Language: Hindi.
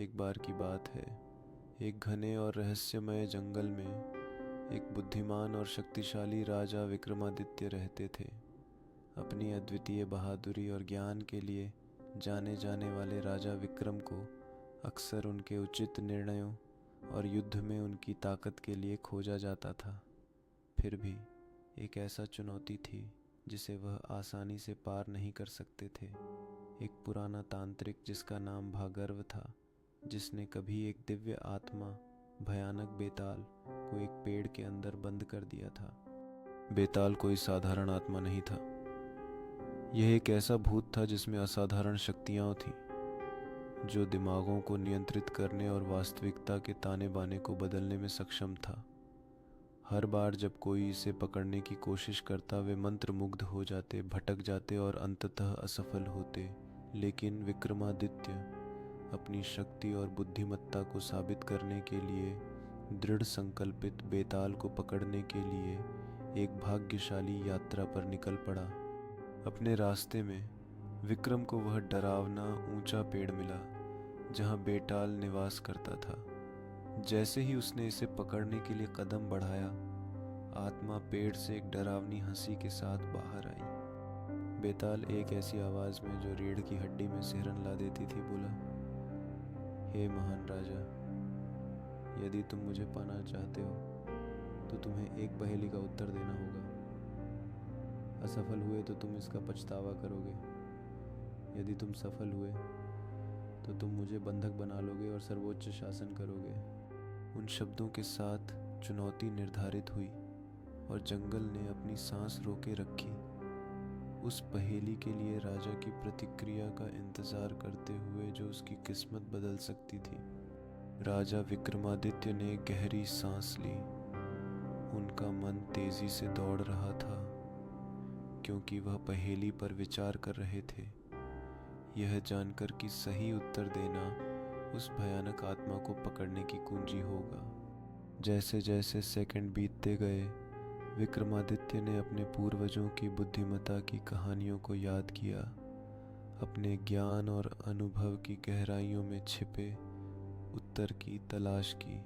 एक बार की बात है। एक घने और रहस्यमय जंगल में एक बुद्धिमान और शक्तिशाली राजा विक्रमादित्य रहते थे। अपनी अद्वितीय बहादुरी और ज्ञान के लिए जाने जाने वाले राजा विक्रम को अक्सर उनके उचित निर्णयों और युद्ध में उनकी ताकत के लिए खोजा जाता था। फिर भी एक ऐसा चुनौती थी जिसे वह आसानी से पार नहीं कर सकते थे। एक पुराना तांत्रिक जिसका नाम भागर्व था, जिसने कभी एक दिव्य आत्मा भयानक बेताल को एक पेड़ के अंदर बंद कर दिया था। बेताल कोई साधारण आत्मा नहीं था। यह एक ऐसा भूत था जिसमें असाधारण शक्तियां थीं, जो दिमागों को नियंत्रित करने और वास्तविकता के ताने बाने को बदलने में सक्षम था। हर बार जब कोई इसे पकड़ने की कोशिश करता, वे मंत्रमुग्ध हो जाते, भटक जाते और अंततः असफल होते। लेकिन विक्रमादित्य अपनी शक्ति और बुद्धिमत्ता को साबित करने के लिए दृढ़ संकल्पित बेताल को पकड़ने के लिए एक भाग्यशाली यात्रा पर निकल पड़ा। अपने रास्ते में विक्रम को वह डरावना ऊंचा पेड़ मिला जहां बेताल निवास करता था। जैसे ही उसने इसे पकड़ने के लिए कदम बढ़ाया, आत्मा पेड़ से एक डरावनी हंसी के साथ बाहर आई। बेताल एक ऐसी आवाज में जो रीढ़ की हड्डी में सिहरन ला देती थी बोला, हे महान राजा, यदि तुम मुझे पाना चाहते हो तो तुम्हें एक पहेली का उत्तर देना होगा। असफल हुए तो तुम इसका पछतावा करोगे। यदि तुम सफल हुए तो तुम मुझे बंधक बना लोगे और सर्वोच्च शासन करोगे। उन शब्दों के साथ चुनौती निर्धारित हुई और जंगल ने अपनी सांस रोके रखी, उस पहेली के लिए राजा की प्रतिक्रिया का इंतजार करते हुए जो उसकी किस्मत बदल सकती थी। राजा विक्रमादित्य ने गहरी सांस ली। उनका मन तेजी से दौड़ रहा था, क्योंकि वह पहेली पर विचार कर रहे थे, यह जानकर कि सही उत्तर देना उस भयानक आत्मा को पकड़ने की कुंजी होगा। जैसे जैसे सेकंड बीतते गए, विक्रमादित्य ने अपने पूर्वजों की बुद्धिमत्ता की कहानियों को याद किया, अपने ज्ञान और अनुभव की गहराइयों में छिपे उत्तर की तलाश की।